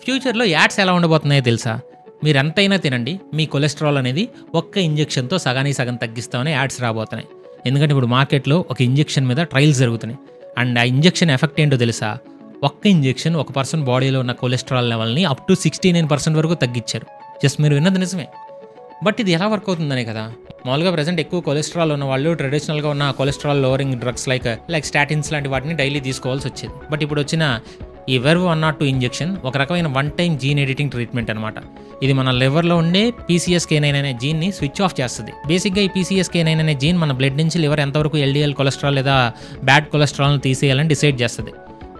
ఫ్యూచర్లో యాడ్స్ ఎలా ఉండబోతున్నాయో తెలుసా? మీరు ఎంతైనా తినండి, మీ కొలెస్ట్రాల్ అనేది ఒక్క ఇంజెక్షన్తో సగానికి సగం తగ్గిస్తామని యాడ్స్ రాబోతున్నాయి. ఎందుకంటే ఇప్పుడు మార్కెట్లో ఒక ఇంజెక్షన్ మీద ట్రయల్స్ జరుగుతున్నాయి. అండ్ ఆ ఇంజెక్షన్ ఎఫెక్ట్ ఏంటో తెలుసా? ఒక్క ఇంజెక్షన్ ఒక పర్సన్ బాడీలో ఉన్న కొలెస్ట్రాల్ లెవెల్ని అప్ టు 69% వరకు తగ్గించారు. జస్ట్ మీరు విన్నది నిజమే. బట్ ఇది ఎలా వర్క్ అవుతుందనే కదా. మామూలుగా ప్రజెంట్ ఎక్కువ కొలెస్ట్రాల్ ఉన్న వాళ్ళు ట్రెడిషనల్గా ఉన్న cholesterol lowering drugs like statins లాంటి వాటిని డైలీ తీసుకోవాల్సి వచ్చేది. బట్ ఇప్పుడు వచ్చిన ఈ వెర్వ్ 102 ఇంజెక్షన్ ఒక రకమైన one time gene editing treatment అనమాట. ఇది మన లివర్లో ఉండే PCSK9 అనే జీన్ని స్విచ్ ఆఫ్ చేస్తుంది. బేసిక్గా ఈ PCSK9 అనే జీన్ మన బ్లడ్ నుంచి లివర్ ఎంతవరకు LDL కొలెస్ట్రాల్ లేదా బ్యాడ్ కొలెస్ట్రాల్ని తీసేయాలని డిసైడ్ చేస్తుంది.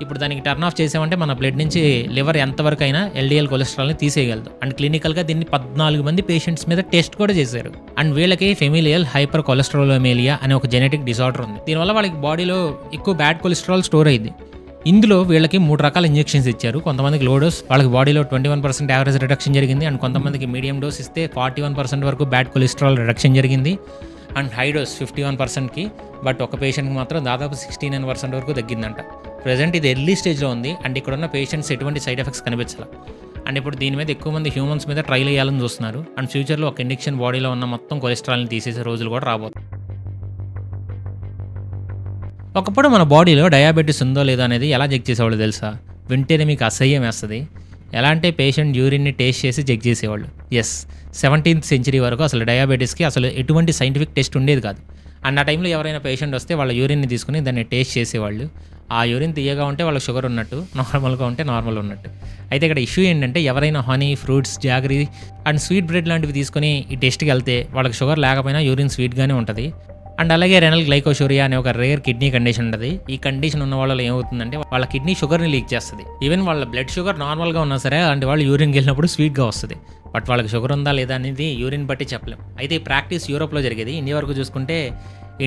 ఇప్పుడు దానికి టర్న్ ఆఫ్ చేసామంటే మన బ్లడ్ నుంచి లివర్ ఎంతవరకు అయినా LDL కొలెస్ట్రాల్ని తీసేయగలదు. అండ్ క్లినికల్గా దీన్ని 14 మంది పేషెంట్స్ మీద టెస్ట్ కూడా చేశారు. అండ్ వీళ్ళకి ఫెమిలియల్ హైపర్ కొలెస్ట్రాలోమేలియా అనే ఒక జెనెటిక్ డిసార్డర్ ఉంది. దీనివల్ల వాళ్ళకి బాడీలో ఎక్కువ బ్యాడ్ కొలెస్ట్రాల్ స్టోర్ అయింది. ఇందులో వీళ్ళకి 3 రకాల ఇంజెక్షన్స్ ఇచ్చారు. కొంతమందికి లో డోస్, వాళ్ళకి బాడీలో 21% యావరేజ్ రిడక్షన్ జరిగింది. అండ్ కొంతమందికి మీడియం డోస్ ఇస్తే 41% వరకు బ్యాడ్ కొలెస్ట్రాల్ రిడక్షన్ జరిగింది. అండ్ హై డోస్ 51%కి, బట్ ఒక పేషెంట్కి మాత్రం దాదాపు 69% వరకు తగ్గిందంట. ప్రజెంట్ ఇది ఎర్లీ స్టేజ్లో ఉంది. అండ్ ఇక్కడ ఉన్న పేషెంట్స్ ఎటువంటి సైడ్ ఎఫెక్ట్స్ కనిపించాలి. అండ్ ఇప్పుడు దీని మీద ఎక్కువ మంది హ్యూమన్స్ మీద ట్రైల్ చేయాలని చూస్తున్నారు. అండ్ ఫ్యూచర్లో ఒక ఇంజెక్షన్ బాడీలో ఉన్న మొత్తం కొలెస్ట్రాల్ని తీసేసే రోజులు కూడా రాబోతుంది. ఒకప్పుడు మన బాడీలో డయాబెటీస్ ఉందో లేదో అనేది ఎలా చెక్ చేసేవాళ్ళు తెలుసా? వింటేనే మీకు అసహ్యం వేస్తుంది. ఎలా అంటే పేషెంట్ యూరిన్ని టేస్ట్ చేసి చెక్ చేసేవాళ్ళు. 17th సెంచరీ వరకు అసలు డయాబెటీస్కి అసలు ఎటువంటి సైంటిఫిక్ టెస్ట్ ఉండేది కాదు. అండ్ ఆ టైంలో ఎవరైనా పేషెంట్ వస్తే వాళ్ళ యూరిన్ని తీసుకుని దాన్ని టేస్ట్ చేసేవాళ్ళు. ఆ యూరిన్ తీయగా ఉంటే వాళ్ళకి షుగర్ ఉన్నట్టు, నార్మల్గా ఉంటే నార్మల్ ఉన్నట్టు. అయితే ఇక్కడ ఇష్యూ ఏంటంటే ఎవరైనా honey, fruits, jaggery and sweet bread లాంటివి తీసుకుని ఈ టెస్ట్కి వెళ్తే వాళ్ళకి షుగర్ లేకపోయినా యూరిన్ స్వీట్గానే ఉంటుంది. అండ్ అలాగే రెనల్ గ్లైకోషూరియా అనే ఒక రేర్ కిడ్నీ కండిషన్ ఉంటుంది. ఈ కండిషన్ ఉన్న వాళ్ళలో ఏమవుతుందంటే వాళ్ళ కిడ్నీ షుగర్ని లీక్ చేస్తుంది. ఈవెన్ వాళ్ళ బ్లడ్ షుగర్ నార్మల్గా ఉన్నా సరే అలాంటి వాళ్ళు యూరిన్కి వెళ్ళినప్పుడు స్వీట్గా వస్తుంది. బట్ వాళ్ళకి షుగర్ ఉందా లేదా అనేది యూరిన్ బట్టి చెప్పలేం. అయితే ఈ ప్రాక్టీస్ యూరోప్లో జరిగేది. ఇండియా వరకు చూసుకుంటే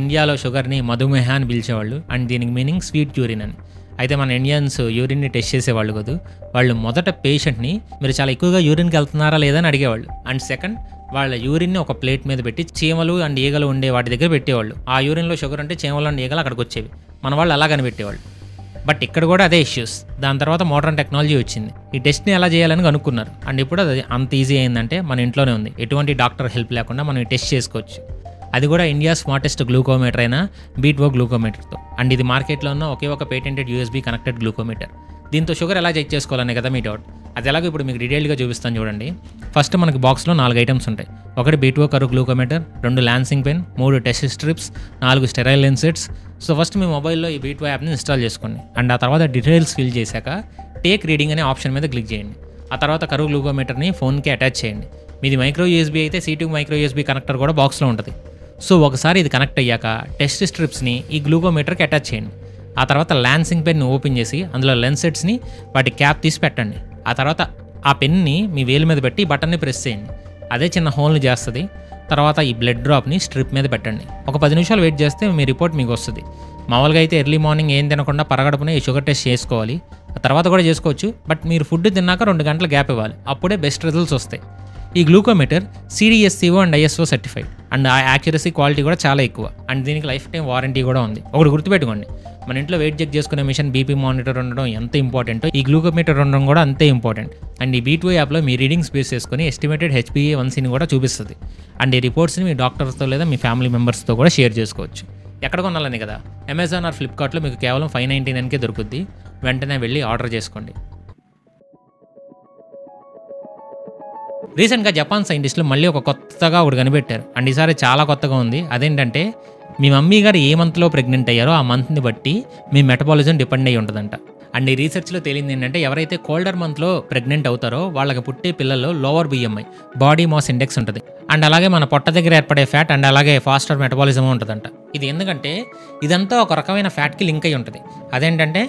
ఇండియాలో షుగర్ని మధుమేహ అని పిలిచేవాళ్ళు. అండ్ దీనికి మీనింగ్ స్వీట్ యూరిన్ అని. అయితే మన ఇండియన్స్ యూరిన్ని టెస్ట్ చేసేవాళ్ళు కాదు. వాళ్ళు మొదట పేషెంట్ని మీరు చాలా ఎక్కువగా యూరిన్కి వెళ్తున్నారా లేదా అని అడిగేవాళ్ళు. అండ్ సెకండ్, వాళ్ళ యూరిన్ని ఒక ప్లేట్ మీద పెట్టి చీమలు అండ్ ఈగలు ఉండే వాటి దగ్గర పెట్టేవాళ్ళు. ఆ యూరిన్లో షుగర్ అంటే చీమలు అండ్ ఈగలు అక్కడికి వచ్చేవి. మన వాళ్ళు అలా కనిపెట్టేవాళ్ళు. బట్ ఇక్కడ కూడా అదే ఇష్యూస్. దాని తర్వాత మోడర్న్ టెక్నాలజీ వచ్చింది. ఈ టెస్ట్ని ఎలా చేయాలని కనుక్కున్నారు. అండ్ ఇప్పుడు అది అంత ఈజీ అయిందంటే మన ఇంట్లోనే ఉంది. ఎటువంటి డాక్టర్ హెల్ప్ లేకుండా మనం ఈ టెస్ట్ చేసుకోవచ్చు. అది కూడా ఇండియా స్మార్టెస్ట్ గ్లూకోమీటర్ అయిన బీట్వో గ్లూకోమీటర్తో. అండ్ ఇది మార్కెట్లో ఉన్న ఒకే ఒక పేటెంటెడ్ USB కనెక్టెడ్ గ్లూకోమీటర్. దీంతో షుగర్ ఎలా చెక్ చేసుకోవాలనే కదా మీ డౌట్. అది ఎలాగో ఇప్పుడు మీకు డీటెయిల్గా చూపిస్తాను చూడండి. ఫస్ట్ మనకి బాక్స్లో 4 ఐటమ్స్ ఉంటాయి. ఒకటి BeatO Curv glucometer, 2 lancing pen, 3 test strips, 4 sterile lancets. So first మీ మొబైల్లో ఈ బీట్వో యాప్ని ఇన్స్టాల్ చేసుకోండి. అండ్ ఆ తర్వాత డీటెయిల్స్ ఫిల్ చేశాక టేక్ రీడింగ్ అనే ఆప్షన్ మీద క్లిక్ చేయండి. ఆ తర్వాత కరు గ్లూకోమీటర్ని ఫోన్కి అటాచ్ చేయండి. మీది మైక్రో USB అయితే C2 మైక్రో USB కనెక్టర్ కూడా బాక్స్లో ఉంటుంది. సో ఒకసారి ఇది కనెక్ట్ అయ్యాక టెస్ట్ స్ట్రిప్స్ని ఈ గ్లూకోమీటర్కి అటాచ్ చేయండి. ఆ తర్వాత లాన్సింగ్ పెన్ ఓపెన్ చేసి అందులో లెన్సెట్స్ని వాటి క్యాప్ తీసి పెట్టండి. ఆ తర్వాత ఆ పెన్ని మీ వేలు మీద పెట్టి బటన్ని ప్రెస్ చేయండి. అదే చిన్న హోల్ని చేస్తుంది. తర్వాత ఈ బ్లడ్ డ్రాప్ని స్ట్రిప్ మీద పెట్టండి. ఒక 10 నిమిషాలు వెయిట్ చేస్తే మీ రిపోర్ట్ మీకు వస్తుంది. మామూలుగా అయితే ఎర్లీ మార్నింగ్ ఏం తినకుండా పరగడుపునే ఈ షుగర్ టెస్ట్ చేసుకోవాలి. ఆ తర్వాత కూడా చేసుకోవచ్చు. బట్ మీరు ఫుడ్ తిన్నాక 2 గంటల గ్యాప్ ఇవ్వాలి. అప్పుడే బెస్ట్ రిజల్ట్స్ వస్తాయి. ఈ glucometer CDSCO and ISO certified. And ఆ యాక్యురసీ క్వాలిటీ కూడా చాలా ఎక్కువ. అండ్ దీనికి లైఫ్ టైం వారంటీ కూడా ఉంది. ఒకటి గుర్తుపెట్టుకోండి, మన ఇంట్లో వెయిట్ చెక్ చేసుకునే మిషన్ BP మానిటర్ ఉండడం ఎంత ఇంపార్టెంటో ఈ గ్లూకోమీటర్ ఉండడం కూడా అంతే ఇంపార్టెంట్. అండ్ ఈ బీట్వో యాప్లో మీ రీడింగ్స్ బేస్ చేసుకుని ఎస్టిమేటెడ్ HbA1cని కూడా చూపిస్తుంది. అండ్ ఈ రిపోర్ట్స్ని మీ డాక్టర్స్తో లేదా మీ ఫ్యామిలీ మెంబర్స్తో కూడా షేర్ చేసుకోవచ్చు. ఎక్కడ కొనాలని కదా, అమెజాన్ ఆర్ ఫ్లిప్కార్ట్లో మీకు కేవలం $599కే దొరుకుద్ది. వెంటనే వెళ్ళి ఆర్డర్ చేసుకోండి. రీసెంట్గా జపాన్ సైంటిస్టులు మళ్ళీ కొత్తగా ఒకటి కనిపెట్టారు. అండ్ ఈసారి చాలా కొత్తగా ఉంది. అదేంటంటే మీ మమ్మీ గారు ఏ మంత్లో ప్రెగ్నెంట్ అయ్యారో ఆ మంత్ని బట్టి మీ మెటబాలిజం డిపెండ్ అయ్యి ఉంటుందంట. అండ్ ఈ రీసెర్చ్లో తేలింది ఏంటంటే ఎవరైతే కోల్డర్ మంత్లో ప్రెగ్నెంట్ అవుతారో వాళ్ళకి పుట్టే పిల్లల్లో lower BMI body mass index ఉంటుంది. అండ్ అలాగే మన పొట్ట దగ్గర ఏర్పడే ఫ్యాట్ అండ్ అలాగే ఫాస్టర్ మెటబాలిజం ఉంటుందంట. ఇది ఎందుకంటే ఇదంతా ఒక రకమైన ఫ్యాట్కి లింక్ అయి ఉంటుంది. అదేంటంటే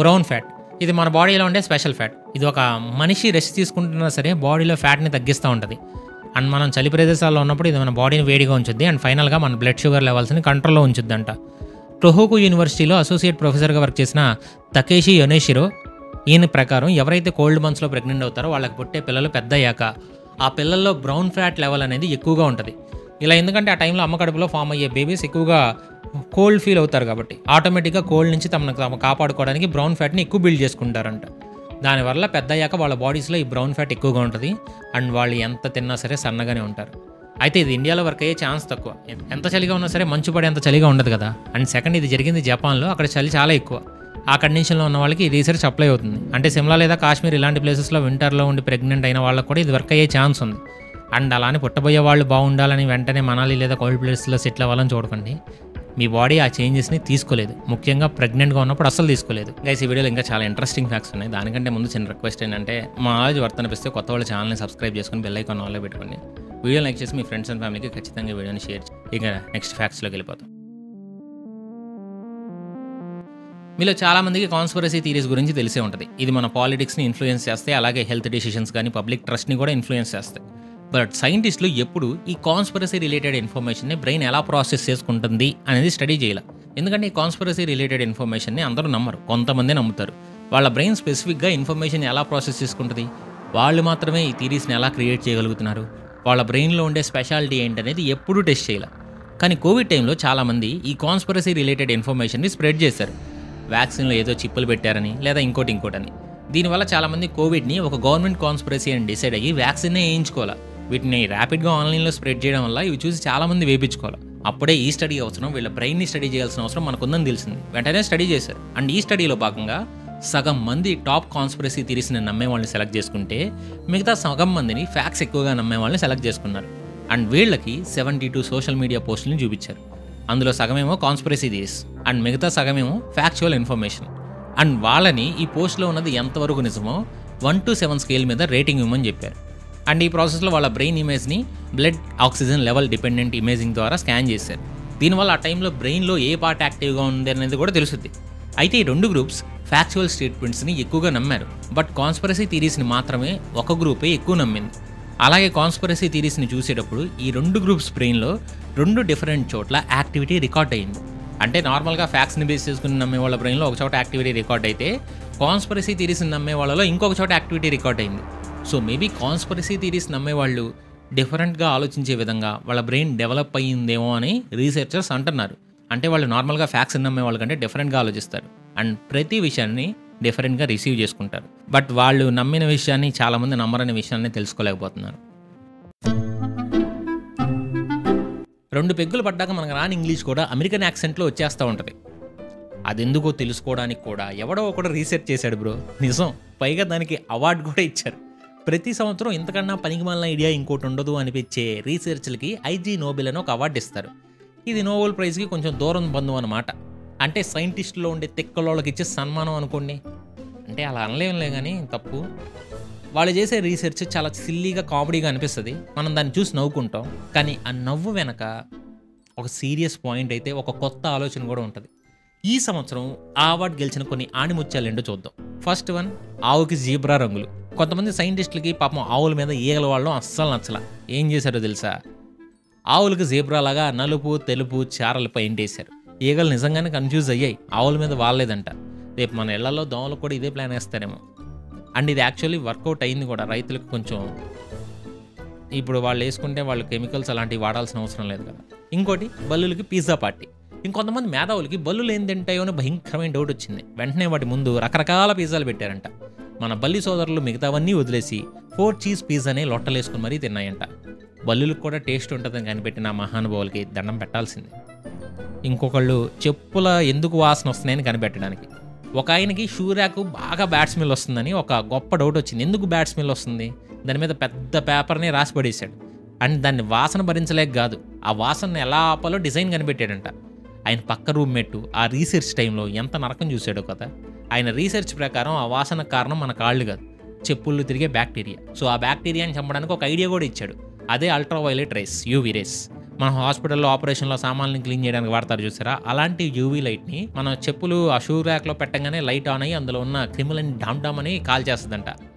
బ్రౌన్ ఫ్యాట్. ఇది మన బాడీలో ఉండే స్పెషల్ ఫ్యాట్. ఇది ఒక మనిషి రెస్ట్ తీసుకుంటున్నా సరే బాడీలో ఫ్యాట్ని తగ్గిస్తూ ఉంటుంది. అండ్ మనం చలి ప్రదేశాల్లో ఉన్నప్పుడు ఇది మన బాడీని వేడిగా ఉంచుద్ది. అండ్ ఫైనల్గా మన బ్లడ్ షుగర్ లెవెల్స్ని కంట్రోల్లో ఉంచుద్దంట. టొహోకు యూనివర్సిటీలో అసోసియేట్ ప్రొఫెసర్గా వర్క్ చేసిన తకేషి యొనేషిరో ఈయన ప్రకారం ఎవరైతే కోల్డ్ మంత్స్లో ప్రెగ్నెంట్ అవుతారో వాళ్ళకి పుట్టే పిల్లలు పెద్ద అయ్యాక ఆ పిల్లల్లో బ్రౌన్ ఫ్యాట్ లెవెల్ అనేది ఎక్కువగా ఉంటుంది. ఇలా ఎందుకంటే ఆ టైంలో అమ్మ కడుపులో ఫామ్ అయ్యే బేబీస్ ఎక్కువగా కోల్డ్ ఫీల్ అవుతారు కాబట్టి ఆటోమేటిక్గా కోల్డ్ నుంచి తమను కాపాడుకోవడానికి బ్రౌన్ ఫ్యాట్ని ఎక్కువ బిల్డ్ చేసుకుంటారంట. దానివల్ల పెద్దయ్యాక వాళ్ళ బాడీస్లో ఈ బ్రౌన్ ఫ్యాట్ ఎక్కువగా ఉంటుంది అండ్ వాళ్ళు ఎంత తిన్నా సరే సన్నగానే ఉంటారు. అయితే ఇది ఇండియాలో వర్క్ అయ్యే ఛాన్స్ తక్కువ. ఎంత చలిగా ఉన్నా సరే మంచు పడే అంత చలిగా ఉండదు కదా. అండ్ సెకండ్, ఇది జరిగింది జపాన్లో, అక్కడ చలి చాలా ఎక్కువ. ఆ కండిషన్లో ఉన్న వాళ్ళకి ఈ రీసెర్చ్ అప్లై అవుతుంది. అంటే సిమ్లా లేదా కాశ్మీర్ ఇలాంటి ప్లేసెస్లో వింటర్లో ఉండి ప్రెగ్నెంట్ అయిన వాళ్ళకి కూడా ఇది వర్క్ అయ్యే ఛాన్స్ ఉంది. అండ్ అలానే పుట్టబోయే వాళ్ళు బాగుండాలని వెంటనే మనాలి లేదా కోల్డ్ ప్లేస్లో సెటిల్ అవ్వాలని చూడకండి. మీ బాడీ ఆ చేంజెస్ని తీసుకోలేదు, ముఖ్యంగా ప్రెగ్నెంట్గా ఉన్నప్పుడు అస్సలు తీసుకోలేదు. గైస్, ఈ వీడియోలో ఇంకా చాలా ఇంట్రెస్టింగ్ ఫ్యాక్ట్స్ ఉన్నాయి. దానికంటే ముందు చిన్న రిక్వెస్ట్ ఏంటంటే, మా నాలెడ్జ్ వర్త్ అనిపిస్తే కొత్త వాళ్ళ ఛానల్ని సబ్స్క్రైబ్ చేసుకుని బెల్ ఐకాన్ ఆన్లో పెట్టుకోండి. వీడియో లైక్ చేసి మీ ఫ్రెండ్స్ అండ్ ఫ్యామిలీకి ఖచ్చితంగా వీడియోని షేర్ చేయండి. ఇక నెక్స్ట్ ఫ్యాక్ట్స్లోకి వెళ్ళిపోతాం. మీలో చాలామందికి కాన్స్పిరసీ థియరీస్ గురించి తెలిసే ఉంటుంది. ఇది మన పాలిటిక్స్ని ఇన్ఫ్లుయెన్స్ చేస్తాయి, అలాగే హెల్త్ డెసిషన్స్ కానీ పబ్లిక్ ట్రస్ట్ని కూడా ఇన్ఫ్లుయెన్స్ చేస్తాయి. బట్ సైంటిస్టులు ఎప్పుడు ఈ కాన్స్పిరసీ రిలేటెడ్ ఇన్ఫర్మేషన్ని బ్రెయిన్ ఎలా ప్రాసెస్ చేసుకుంటుంది అనేది స్టడీ చేయాలి. ఎందుకంటే ఈ కాన్స్పిరసీ రిలేటెడ్ ఇన్ఫర్మేషన్ని అందరూ నమ్మరు, కొంతమంది నమ్ముతారు. వాళ్ళ బ్రెయిన్ స్పెసిఫిక్గా ఇన్ఫర్మేషన్ ఎలా ప్రాసెస్ చేసుకుంటుంది, వాళ్ళు మాత్రమే ఈ థియరీస్ని ఎలా క్రియేట్ చేయగలుగుతున్నారు, వాళ్ళ బ్రెయిన్లో ఉండే స్పెషాలిటీ ఏంటనేది ఎప్పుడూ టెస్ట్ చేయాలి. కానీ కోవిడ్ టైంలో చాలామంది ఈ కాన్స్పిరసీ రిలేటెడ్ ఇన్ఫర్మేషన్ని స్ప్రెడ్ చేశారు. వ్యాక్సిన్లో ఏదో చిప్పులు పెట్టారని లేదా ఇంకోటని. దీనివల్ల చాలామంది కోవిడ్ని ఒక గవర్నమెంట్ కాన్స్పిరసీ అని డిసైడ్ అయ్యి వ్యాక్సిన్నే వేయించుకోవాలి. వీటిని ర్యాపిడ్గా ఆన్లైన్లో స్ప్రెడ్ చేయడం వల్ల ఇవి చూసి చాలామంది వేయించుకోవాలి. అప్పుడే ఈ స్టడీ అవసరం, వీళ్ళ బ్రెయిన్ని స్టడీ చేయాల్సిన అవసరం మనకుందని తెలిసింది. వెంటనే స్టడీ చేశారు. అండ్ ఈ స్టడీలో భాగంగా సగం మంది టాప్ కాన్స్పిరసీ థియరీస్ని నమ్మే వాళ్ళని సెలెక్ట్ చేసుకుంటే, మిగతా సగం మందిని ఫ్యాక్ట్స్ ఎక్కువగా నమ్మే వాళ్ళని సెలెక్ట్ చేసుకున్నారు. అండ్ వీళ్ళకి 72 సోషల్ మీడియా పోస్టులను చూపించారు. అందులో సగమేమో కాన్స్పిరసీ థియరీస్ అండ్ మిగతా సగమేమో ఫ్యాక్చువల్ ఇన్ఫర్మేషన్. అండ్ వాళ్ళని ఈ పోస్ట్లో ఉన్నది ఎంతవరకు నిజమో 1 to 7 స్కేల్ మీద రేటింగ్ ఇవ్వమని చెప్పారు. అండ్ ఈ ప్రాసెస్లో వాళ్ళ బ్రెయిన్ ఇమేజ్ని blood oxygen level dependent imaging ద్వారా స్కాన్ చేశారు. దీనివల్ల ఆ టైంలో బ్రెయిన్లో ఏ పార్ట్ యాక్టివ్గా ఉంది అనేది కూడా తెలుస్తుంది. అయితే ఈ 2 గ్రూప్స్ ఫ్యాక్చువల్ స్టేట్మెంట్స్ని ఎక్కువగా నమ్మారు, బట్ కాన్స్పిరసీ థియరీస్ని మాత్రమే ఒక గ్రూపే ఎక్కువ నమ్మింది. అలాగే కాన్స్పిరసీ థియరీస్ని చూసేటప్పుడు ఈ 2 గ్రూప్స్ బ్రెయిన్లో 2 డిఫరెంట్ చోట్ల యాక్టివిటీ రికార్డ్ అయ్యింది. అంటే నార్మల్గా ఫ్యాక్ట్స్ని బేస్ చేసుకుని నమ్మే వాళ్ళ బ్రెయిన్లో ఒక చోట యాక్టివిటీ రికార్డ్ అయితే, కాన్స్పిరసీ థియరీస్ని నమ్మే వాళ్ళలో ఇంకొక చోట యాక్టివిటీ రికార్డ్ అయింది. సో మేబీ కాన్స్పిరసీ థియరీస్ నమ్మే వాళ్ళు డిఫరెంట్గా ఆలోచించే విధంగా వాళ్ళ బ్రెయిన్ డెవలప్ అయ్యిందేమో అని రీసెర్చర్స్ అంటున్నారు. అంటే వాళ్ళు నార్మల్గా ఫ్యాక్ట్స్ నమ్మే వాళ్ళ కంటే డిఫరెంట్గా ఆలోచిస్తారు అండ్ ప్రతి విషయాన్ని డిఫరెంట్గా రిసీవ్ చేసుకుంటారు. బట్ వాళ్ళు నమ్మిన విషయాన్ని చాలామంది నమ్మరనే విషయాన్ని తెలుసుకోలేకపోతున్నారు. 2 పెగ్గులు పడ్డాక మనకు రాని ఇంగ్లీష్ కూడా అమెరికన్ యాక్సెంట్లో వచ్చేస్తూ ఉంటుంది. అదెందుకో తెలుసుకోవడానికి కూడా ఎవడో ఒకడు రీసెర్చ్ చేశాడు బ్రో, నిజం. పైగా దానికి అవార్డు కూడా ఇచ్చారు. ప్రతి సంవత్సరం ఇంతకన్నా పనికిమాలిన ఐడియా ఇంకోటి ఉండదు అనిపించే రీసెర్చ్లకి ఐజీ నోబెల్ అని ఒక అవార్డు ఇస్తారు. ఇది నోబెల్ ప్రైజ్కి కొంచెం దూరం బంధువు అనమాట. అంటే సైంటిస్టులో ఉండే తెక్కలోళ్ళకి ఇచ్చే సన్మానం అనుకోండి. అంటే అలా అనలేంలే కానీ తప్పు. వాళ్ళు చేసే రీసెర్చ్ చాలా సిల్లీగా కామెడీగా అనిపిస్తుంది, మనం దాన్ని చూసి నవ్వుకుంటాం. కానీ ఆ నవ్వు వెనక ఒక సీరియస్ పాయింట్ అయితే ఒక కొత్త ఆలోచన కూడా ఉంటుంది. ఈ సంవత్సరం ఆ అవార్డు గెలిచిన కొన్ని ఆణిముత్యాలు ఏంటో చూద్దాం. ఫస్ట్ వన్, ఆవుకి జీబ్రా రంగులు. కొంతమంది సైంటిస్టులకి పాపం ఆవుల మీద ఈగల వాళ్ళం అస్సలు నచ్చలా. ఏం చేశారో తెలుసా? ఆవులకు జీబ్రాలాగా నలుపు తెలుపు చారలు పెయింట్ వేశారు. ఈగలు నిజంగానే కన్ఫ్యూజ్ అయ్యాయి, ఆవుల మీద వాడలేదంట. రేపు మన ఇళ్లలో దోమలు కూడా ఇదే ప్లాన్ వేస్తారేమో. అండ్ ఇది యాక్చువల్లీ వర్కౌట్ అయింది కూడా. రైతులకు కొంచెం ఇప్పుడు వాళ్ళు వేసుకుంటే వాళ్ళు కెమికల్స్ అలాంటివి వాడాల్సిన అవసరం లేదు కదా. ఇంకోటి, బల్లులకి పిజ్జా పార్టీ. ఇంకొంతమంది మేధావులకి బల్లులు ఏం తింటాయో అని భయంకరమైన డౌట్ వచ్చింది. వెంటనే వాటి ముందు రకరకాల పిజ్జాలు పెట్టారంట. మన బల్లి సోదరులు మిగతావన్నీ వదిలేసి 4 చీజ్ పిజ్జానే లొట్టలేసుకుని మరీ తిన్నాయంట. బల్లులకు కూడా టేస్ట్ ఉంటుందని కనిపెట్టిన మహానుభావులకి దండం పెట్టాల్సిందే. ఇంకొకళ్ళు చెప్పుల ఎందుకు వాసన వస్తున్నాయని కనిపెట్టడానికి. ఒక ఆయనకి షూ ర్యాక్ బాగా బ్యాడ్ స్మెల్ వస్తుందని ఒక గొప్ప డౌట్ వచ్చింది. ఎందుకు బ్యాడ్ స్మెల్ వస్తుంది? దాని మీద పెద్ద పేపర్ని రాసి పడేశాడు. అండ్ దాన్ని వాసన భరించలేక కాదు, ఆ వాసనని ఎలా ఆపాలో డిజైన్ కనిపెట్టాడంట. ఆయన పక్క రూమ్మేట్ ఆ రీసెర్చ్ టైంలో ఎంత నరకం చూశాడో కదా. ఆయన రీసెర్చ్ ప్రకారం ఆ వాసన కారణం మన కాళ్ళు కాదు, చెప్పుల్లో తిరిగే బ్యాక్టీరియా. సో ఆ బ్యాక్టీరియాని చంపడానికి ఒక ఐడియా కూడా ఇచ్చాడు. అదే అల్ట్రావైలెట్ రేస్, యూవీ రేస్. మన హాస్పిటల్లో ఆపరేషన్లో సామాన్లను క్లీన్ చేయడానికి వాడతారు చూసారా, అలాంటి యూవీ లైట్ని మన చెప్పులు ఆ షూ ర్యాక్లో పెట్టగానే లైట్ ఆన్ అయ్యి అందులో ఉన్న క్రిములని డామ్ డామ్ అని కాల్ చేస్తుందంట.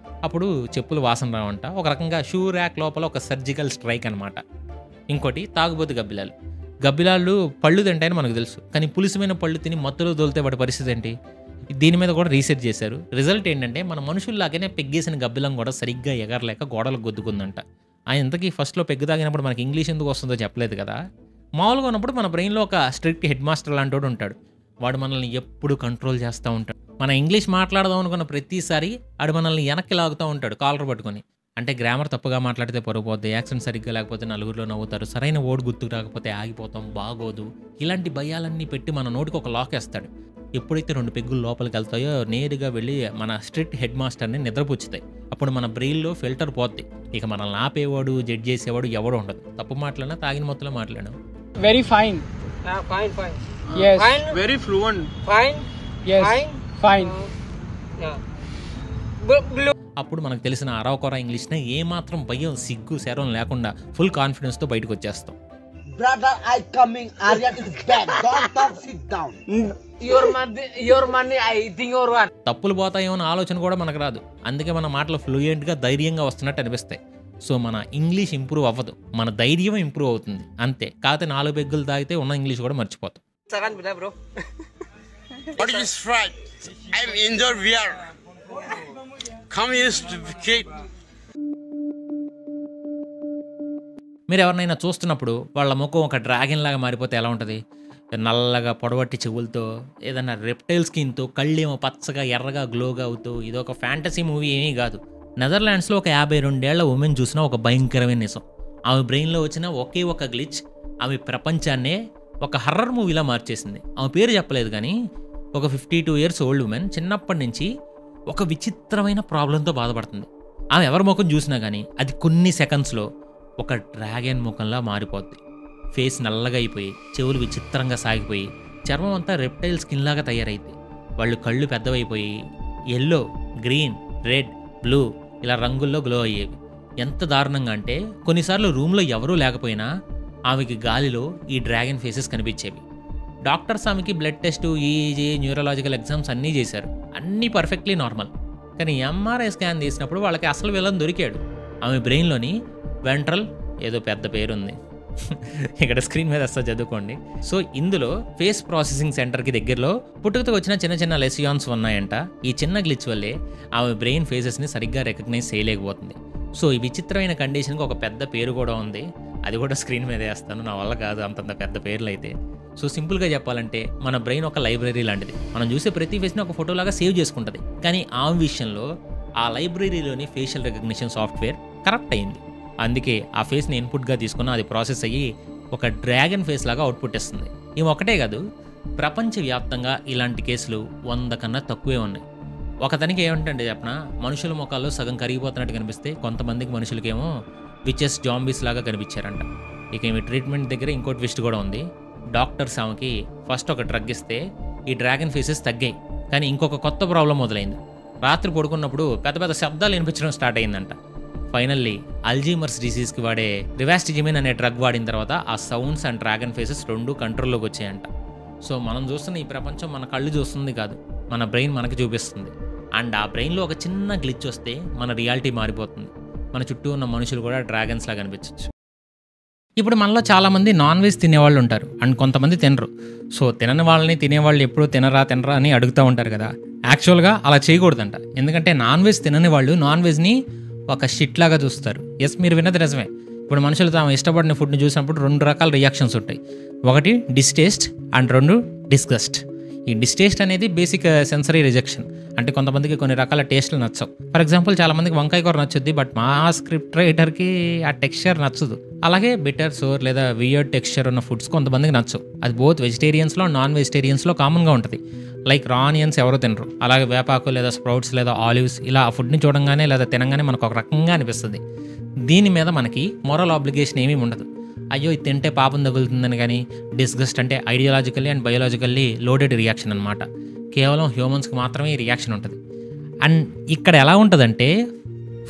అప్పుడు చెప్పులు వాసన రావంట. ఒక రకంగా షూ ర్యాక్ లోపల ఒక సర్జికల్ స్ట్రైక్ అనమాట. ఇంకోటి, తాగుబోతు గబ్బిలాలు. గబ్బిలాళ్ళు పళ్ళు తింటాయని మనకు తెలుసు, కానీ పులిసిమైన పళ్ళు తిని మత్తులో దొలితే వాటి పరిస్థితి ఏంటి? దీని మీద కూడా రీసెర్చ్ చేశారు. రిజల్ట్ ఏంటంటే మన మనుషుల్లాగానే పెగ్గేసిన గబ్బిలం కూడా సరిగ్గా ఎగరలేక గోడలకు గొద్దుకుందంట. ఆయన ఇంతకీ ఫస్ట్లో పెగ్గు తాగినప్పుడు మనకి ఇంగ్లీష్ ఎందుకు వస్తుందో చెప్పలేదు కదా. మామూలుగా ఉన్నప్పుడు మన బ్రెయిన్లో ఒక స్ట్రిక్ట్ హెడ్ మాస్టర్ లాంటి వాడు ఉంటాడు. వాడు మనల్ని ఎప్పుడు కంట్రోల్ చేస్తూ ఉంటాడు. మన ఇంగ్లీష్ మాట్లాడదాం అనుకున్న ప్రతిసారి ఆడు మనల్ని వెనక్కి లాగుతూ ఉంటాడు కాలర్ పట్టుకొని. అంటే గ్రామర్ తప్పుగా మాట్లాడితే పరుగు పోద్ది, యాక్సెంట్ సరిగ్గా లేకపోతే నలుగురిలో నవ్వుతారు, సరైన ఓడి గుర్తుకు రాకపోతే ఆగిపోతాం, బాగోదు, ఇలాంటి భయాలన్నీ పెట్టి మన నోటికి ఒక లాక్ వేస్తాడు. ఎప్పుడైతే 2 పెగ్గులు లోపలికి వెళ్తాయో నేరుగా వెళ్ళి మన స్ట్రిక్ట్ హెడ్ మాస్టర్ని నిద్రపుచ్చుతాయి. అప్పుడు మన బ్రెయిన్లో ఫిల్టర్ పోద్ది. ఇక మనల్ని ఆపేవాడు, జడ్జ్ చేసేవాడు ఎవడో ఉండదు. తప్పు మాట్లాడినా తాగిన మొత్తంలో మాట్లాడాం. Very fine. Fine, fine. Yes. Fine. Very fluent. Fine. Yes. Fine. Fine. Yeah. Blue. అప్పుడు మనకు తెలిసిన అరవకొర ఇంగ్లీష్నే ఏమాత్రం భయం, సిగ్గు, శరం లేకుండా ఫుల్ కాన్ఫిడెన్స్తో బయటకు వచ్చేస్తాం. Brother, I coming. Aryan is back. Don't talk. Sit down. Your money. I think your one. తప్పులు పోతాయేమో అన్న ఆలోచన కూడా మనకు రాదు. అందుకే మన మాటలు ఫ్లూయెంట్గా ధైర్యంగా వస్తున్నట్టు అనిపిస్తాయి. సో మన ఇంగ్లీష్ ఇంప్రూవ్ అవ్వదు, మన ధైర్యం ఇంప్రూవ్ అవుతుంది అంతే. కాకపోతే 4 పెగ్గులు తాగితే ఉన్న ఇంగ్లీష్ కూడా మర్చిపోతాం. Second bila bro. What is this fright? I'm injured here. Come here to kid. మీరు ఎవరినైనా చూస్తున్నప్పుడు వాళ్ళ ముఖం ఒక డ్రాగన్ లాగా మారిపోతే ఎలా ఉంటుంది? నల్లగా పొడవట్టి చెవులతో, ఏదన్నా రెప్టైల్ స్కిన్తో, కళ్ళేమో పచ్చగా ఎర్రగా గ్లోగా అవుతూ. ఇది ఒక ఫ్యాంటసీ మూవీ ఏమీ కాదు. నెదర్లాండ్స్లో ఒక 52 ఏళ్ల ఉమెన్ చూసిన ఒక భయంకరమైన నిజం. ఆమె బ్రెయిన్లో వచ్చిన ఒకే ఒక గ్లిచ్ ఆమె ప్రపంచాన్నే ఒక హర్రర్ మూవీలా మార్చేసింది. ఆమె పేరు చెప్పలేదు కానీ ఒక 52 ఇయర్స్ ఓల్డ్ ఉమెన్ చిన్నప్పటి నుంచి ఒక విచిత్రమైన ప్రాబ్లంతో బాధపడుతుంది. ఆమె ఎవరి ముఖం చూసినా కానీ అది కొన్ని సెకండ్స్లో ఒక డ్రాగన్ ముఖంలా మారిపోద్ది. ఫేస్ నల్లగా అయిపోయి, చెవులు విచిత్రంగా సాగిపోయి, చర్మం అంతా రెప్టైల్ స్కిన్ లాగా తయారైంది. వాళ్ళు కళ్ళు పెద్దవైపోయి ఎల్లో, గ్రీన్, రెడ్, బ్లూ ఇలా రంగుల్లో గ్లో అయ్యేవి. ఎంత దారుణంగా అంటే కొన్నిసార్లు రూమ్లో ఎవరూ లేకపోయినా ఆమెకి గాలిలో ఈ డ్రాగన్ ఫేసెస్ కనిపించేవి. డాక్టర్స్ ఆమెకి blood test, EEG, neurological exams అన్నీ చేశారు. అన్నీ పర్ఫెక్ట్లీ నార్మల్. కానీ ఎంఆర్ఐ స్కాన్ తీసినప్పుడు వాళ్ళకి అసలు విలన్ దొరికాడు. ఆమె బ్రెయిన్లోని వెంట్రల్ ఏదో పెద్ద పేరుంది, ఇక్కడ స్క్రీన్ మీద వస్తా చదువుకోండి. సో ఇందులో ఫేస్ ప్రాసెసింగ్ సెంటర్కి దగ్గరలో పుట్టుకతో వచ్చిన చిన్న చిన్న లెసియాన్స్ ఉన్నాయంట. ఈ చిన్న గ్లిచ్ వల్లే ఆమె బ్రెయిన్ ఫేసెస్ని సరిగ్గా రికగ్నైజ్ చేయలేకపోతుంది. సో ఈ విచిత్రమైన కండిషన్కి ఒక పెద్ద పేరు కూడా ఉంది. అది కూడా స్క్రీన్ మీద వేస్తాను, నా వల్ల కాదు అంతంత పెద్ద పేర్లు అయితే. సో సింపుల్గా చెప్పాలంటే మన బ్రెయిన్ ఒక లైబ్రరీ లాంటిది. మనం చూసే ప్రతి ఫేస్ని ఒక ఫోటోలాగా సేవ్ చేసుకుంటుంది. కానీ ఆ విషయంలో ఆ లైబ్రరీలోని ఫేషియల్ రికగ్నిషన్ సాఫ్ట్వేర్ కరప్ట్ అయింది. అందుకే ఆ ఫేస్ని ఇన్పుట్గా తీసుకున్న అది ప్రాసెస్ అయ్యి ఒక డ్రాగన్ ఫేస్ లాగా అవుట్పుట్ ఇస్తుంది. ఇవి ఒకటే కాదు, ప్రపంచవ్యాప్తంగా ఇలాంటి కేసులు 100 కన్నా తక్కువే ఉన్నాయి. ఒకతనికి ఏమంటే చెప్పిన మనుషుల ముఖాల్లో సగం కరిగిపోతున్నట్టు కనిపిస్తే కొంతమందికి మనుషులకేమో విచెస్, జాంబీస్ లాగా కనిపించారంట. ఇక ఈమె ట్రీట్మెంట్ దగ్గర ఇంకో ట్విస్ట్ కూడా ఉంది. డాక్టర్స్ ఆమెకి ఫస్ట్ ఒక డ్రగ్ ఇస్తే ఈ డ్రాగన్ ఫేసెస్ తగ్గాయి. కానీ ఇంకొక కొత్త ప్రాబ్లం మొదలైంది. రాత్రి పడుకున్నప్పుడు పెద్ద పెద్ద శబ్దాలు వినిపించడం స్టార్ట్ అయిందంట. ఫైనల్లీ అల్జీమర్స్ డిసీజ్కి వాడే రివాస్టిజిమిన్ అనే డ్రగ్ వాడిన తర్వాత ఆ సౌండ్స్ అండ్ డ్రాగన్ ఫేసెస్ 2 కంట్రోల్లోకి వచ్చాయంట. సో మనం చూస్తున్న ఈ ప్రపంచం మన కళ్ళు చూస్తుంది కాదు, మన బ్రెయిన్ మనకి చూపిస్తుంది. అండ్ ఆ బ్రెయిన్లో ఒక చిన్న గ్లిచ్ వస్తే మన రియాలిటీ మారిపోతుంది. మన చుట్టూ ఉన్న మనుషులు కూడా డ్రాగన్స్ లాగా కనిపించవచ్చు. ఇప్పుడు మనలో చాలామంది నాన్ వెజ్ తినేవాళ్ళు ఉంటారు అండ్ కొంతమంది తినరు. సో తినని వాళ్ళని తినేవాళ్ళు ఎప్పుడూ తినరా అని అడుగుతూ ఉంటారు కదా. యాక్చువల్గా అలా చేయకూడదంట. ఎందుకంటే నాన్ వెజ్ తినని వాళ్ళు నాన్ వెజ్ని ఒక షిట్ లాగా చూస్తారు. ఎస్, మీరు విన్నది నిజమే. ఇప్పుడు మనుషులు తాము ఇష్టపడిన ఫుడ్ని చూసినప్పుడు 2 రకాల రియాక్షన్స్ ఉంటాయి. ఒకటి డిస్టేస్ట్ అండ్ 2 డిస్గస్ట్. ఈ డిస్టేస్ట్ అనేది బేసిక్ సెన్సరీ రిజెక్షన్. అంటే కొంతమందికి కొన్ని రకాల టేస్ట్లు నచ్చవు. ఫర్ ఎగ్జాంపుల్ చాలామందికి వంకాయ కూర నచ్చుద్ది, బట్ మా స్క్రిప్ట్ రైటర్కి ఆ టెక్స్చర్ నచ్చదు. అలాగే బిటర్, సోర్ లేదా వియర్డ్ టెక్స్చర్ ఉన్న ఫుడ్స్ కొంతమందికి నచ్చవు. అది బోత్ వెజిటేరియన్స్లో, నాన్ వెజిటేరియన్స్లో కామన్గా ఉంటుంది. లైక్ రా ఆనియన్స్ ఎవరో తినరు. అలాగే వేపాకు లేదా స్ప్రౌట్స్ లేదా ఆలివ్స్ ఇలా ఆ ఫుడ్ని చూడంగానే లేదా తినంగానే మనకు ఒక రకంగా అనిపిస్తుంది. దీని మీద మనకి మొరల్ ఆబ్లిగేషన్ ఏమీ ఉండదు. అయ్యో ఇది తింటే పాపం తగులుతుందని. కానీ డిస్గస్ట్ అంటే ideologically and biologically loaded reaction అనమాట. కేవలం హ్యూమన్స్కి మాత్రమే ఈ రియాక్షన్ ఉంటుంది. అండ్ ఇక్కడ ఎలా ఉంటుందంటే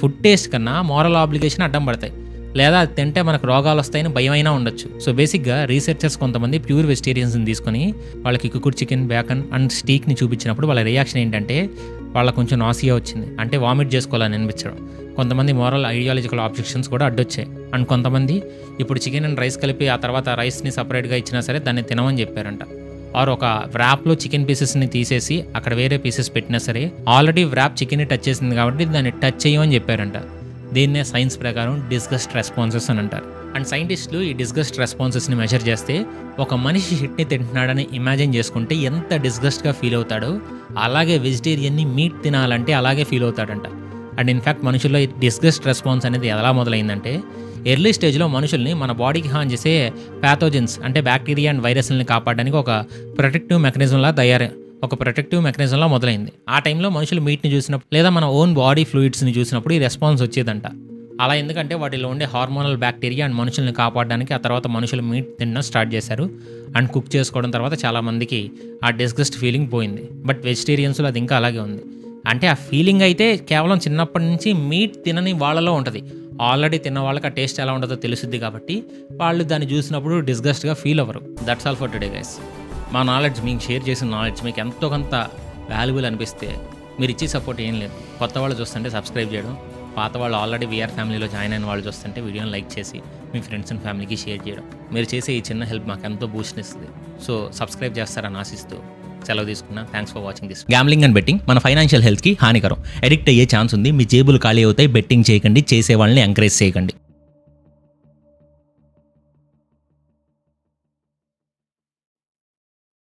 ఫుడ్ టేస్ట్ కన్నా మోరల్ ఆబ్లిగేషన్ అడ్డం పడతాయి, లేదా అది తింటే మనకు రోగాలు వస్తాయని భయమైనా ఉండొచ్చు. సో బేసిక్గా రీసెర్చర్స్ కొంతమంది ప్యూర్ వెజిటేరియన్స్ని తీసుకొని వాళ్ళకి కుకుడ్ చికెన్, బేకన్ అండ్ స్టీక్ని చూపించినప్పుడు వాళ్ళ రియాక్షన్ ఏంటంటే వాళ్ళకు కొంచెం నాసియా వచ్చింది, అంటే వామిట్ చేసుకోవాలని అనిపించడం. కొంతమంది మోరల్ ఐడియాలజికల్ ఆబ్జెక్షన్స్ కూడా అడ్డొచ్చాయి. అండ్ కొంతమంది ఇప్పుడు చికెన్ అండ్ రైస్ కలిపి ఆ తర్వాత రైస్ని సపరేట్గా ఇచ్చినా సరే దాన్ని తినమని చెప్పారంట. ఆర్ ఒక వ్రాప్లో చికెన్ పీసెస్ని తీసేసి అక్కడ వేరే పీసెస్ పెట్టినా సరే ఆల్రెడీ వ్రాప్ చికెన్ని టచ్ చేసింది కాబట్టి దాన్ని టచ్ చేయమని చెప్పారంట. దీన్నే సైన్స్ ప్రకారం డిస్గస్ట్ రెస్పాన్సెస్ అని అంటారు. అండ్ సైంటిస్టులు ఈ డిస్గస్ట్ రెస్పాన్సెస్ని మెజర్ చేస్తే ఒక మనిషి షిట్ని తింటున్నాడని ఇమాజిన్ చేసుకుంటే ఎంత డిస్గస్ట్గా ఫీల్ అవుతాడో అలాగే వెజిటేరియన్ని మీట్ తినాలంటే అలాగే ఫీల్ అవుతాడంట. అండ్ ఇన్ఫ్యాక్ట్ మనుషుల్లో ఈ డిస్గస్ట్ రెస్పాన్స్ అనేది ఎలా మొదలైందంటే ఎర్లీ స్టేజ్లో మనుషుల్ని మన బాడీకి హాని చేసే ప్యాథోజన్స్ అంటే బ్యాక్టీరియా అండ్ వైరస్లని కాపాడడానికి ఒక ప్రొటెక్టివ్ మెకానిజంలా మొదలైంది. ఆ టైంలో మనుషులు మీట్ని చూసినప్పుడు లేదా మన ఓన్ బాడీ ఫ్లూయిడ్స్ని చూసినప్పుడు ఈ రెస్పాన్స్ వచ్చేదంట. అలా ఎందుకంటే వాటిలో ఉండే హార్మోనల్ బ్యాక్టీరియా అండ్ మనుషుల్ని కాపాడడానికి ఆ తర్వాత మనుషులు మీట్ తినడం స్టార్ట్ చేశారు. అండ్ కుక్ చేసుకోవడం తర్వాత చాలామందికి ఆ డిస్గస్ట్ ఫీలింగ్ పోయింది. బట్ వెజిటేరియన్స్లో అది ఇంకా అలాగే ఉంది. అంటే ఆ ఫీలింగ్ అయితే కేవలం చిన్నప్పటి నుంచి మీట్ తినని వాళ్ళలో ఉంటుంది. ఆల్రెడీ తిన్న వాళ్ళకి ఆ టేస్ట్ ఎలా ఉంటుందో తెలుస్తుంది కాబట్టి వాళ్ళు దాన్ని చూసినప్పుడు డిస్గస్ట్గా ఫీల్ అవ్వరు. That's all for today guys. మా నాలెడ్జ్ మీకు షేర్ చేసిన నాలెడ్జ్ మీకు ఎంతో కొంత వాల్యుబుల్ అనిపిస్తే మీరు ఇచ్చే సపోర్ట్ ఏం లేదు. కొత్త వాళ్ళు చూస్తుంటే సబ్స్క్రైబ్ చేయడం, పాత వాళ్ళు ఆల్రెడీ వీఆర్ ఫ్యామిలీలో జాయిన్ అయిన వాళ్ళు చూస్తుంటే వీడియోని లైక్ చేసి మీ ఫ్రెండ్స్ అండ్ ఫ్యామిలీకి షేర్ చేయడం. మీరు చేసే ఈ చిన్న హెల్ప్ మాకు ఎంతో బూస్ట్ ఇస్తుంది. సో సబ్స్క్రైబ్ చేస్తారని ఆశిస్తూ సెలవు తీసుకున్నా. Thanks for watching this. Gambling and betting మన ఫైనాన్షియల్ హెల్త్కి హానికరం. అడిక్ట్ అయ్యే ఛాన్స్ ఉంది. మీ జేబులు ఖాళీ అవుతాయి. బెట్టింగ్ చేయకండి. చేసే వాళ్ళని ఎంకరేజ్ చేయకండి.